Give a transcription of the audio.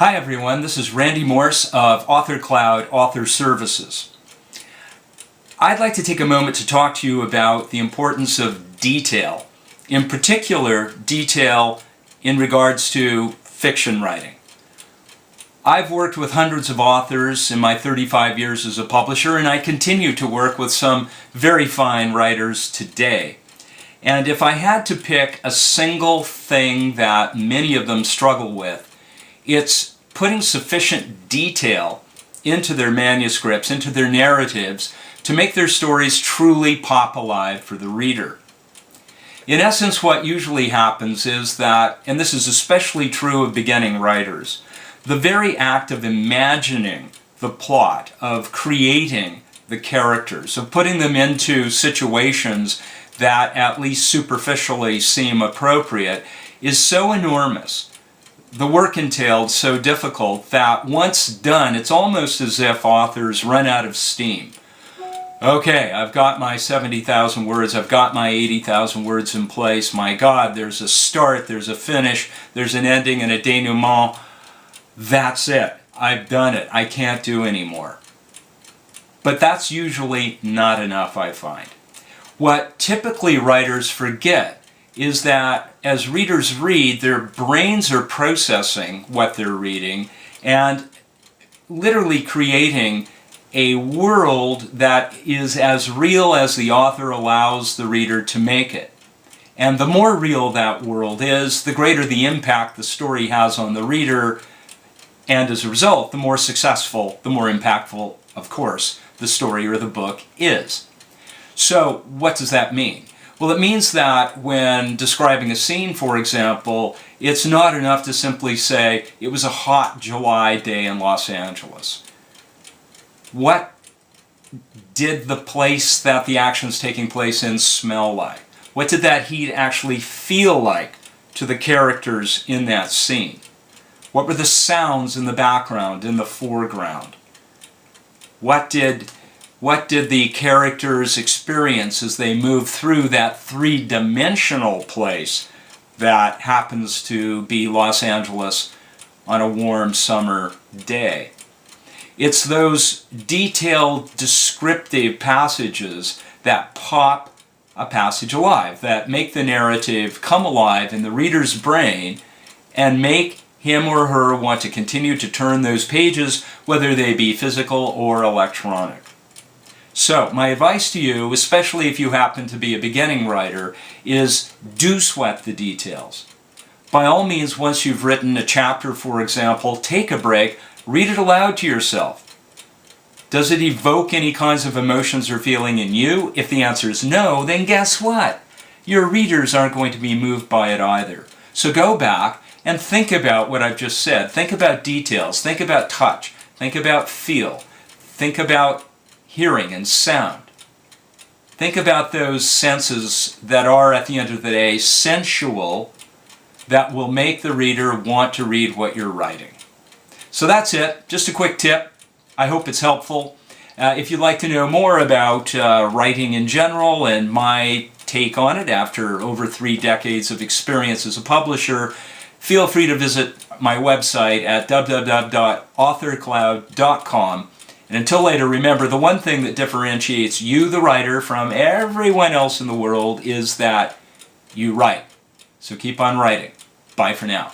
Hi everyone, this is Randy Morse of Author Cloud Author Services. I'd like to take a moment to talk to you about the importance of detail, in particular detail in regards to fiction writing. I've worked with hundreds of authors in my 35 years as a publisher, and I continue to work with some very fine writers today. And if I had to pick a single thing that many of them struggle with, it's putting sufficient detail into their manuscripts, into their narratives, to make their stories truly pop alive for the reader. In essence, what usually happens is that, and this is especially true of beginning writers, the very act of imagining the plot, of creating the characters, of putting them into situations that at least superficially seem appropriate, is so enormous, the work entailed so difficult, that once done, it's almost as if authors run out of steam. Okay, I've got my 70,000 words, I've got my 80,000 words in place. My God, there's a start, there's a finish, there's an ending and a denouement. That's it. I've done it. I can't do anymore. But that's usually not enough, I find. What typically writers forget is that as readers read, their brains are processing what they're reading and literally creating a world that is as real as the author allows the reader to make it. And the more real that world is, the greater the impact the story has on the reader, and as a result, the more successful, the more impactful, of course, the story or the book is. So, what does that mean? Well, it means that when describing a scene, for example, it's not enough to simply say, it was a hot July day in Los Angeles. What did the place that the action is taking place in smell like? What did that heat actually feel like to the characters in that scene? What were the sounds in the background, in the foreground? What did the characters experience as they move through that three-dimensional place that happens to be Los Angeles on a warm summer day? It's those detailed, descriptive passages that pop a passage alive, that make the narrative come alive in the reader's brain and make him or her want to continue to turn those pages, whether they be physical or electronic. So, my advice to you, especially if you happen to be a beginning writer, is do sweat the details. By all means, once you've written a chapter, for example, take a break, read it aloud to yourself. Does it evoke any kinds of emotions or feeling in you? If the answer is no, then guess what? Your readers aren't going to be moved by it either. So go back and think about what I've just said. Think about details. Think about touch. Think about feel. Think about hearing and sound. Think about those senses that are, at the end of the day, sensual, that will make the reader want to read what you're writing. So that's it. Just a quick tip. I hope it's helpful. If you'd like to know more about writing in general and my take on it after over 3 decades of experience as a publisher, feel free to visit my website at www.authorcloud.com. And until later, remember, the one thing that differentiates you, the writer, from everyone else in the world is that you write. So keep on writing. Bye for now.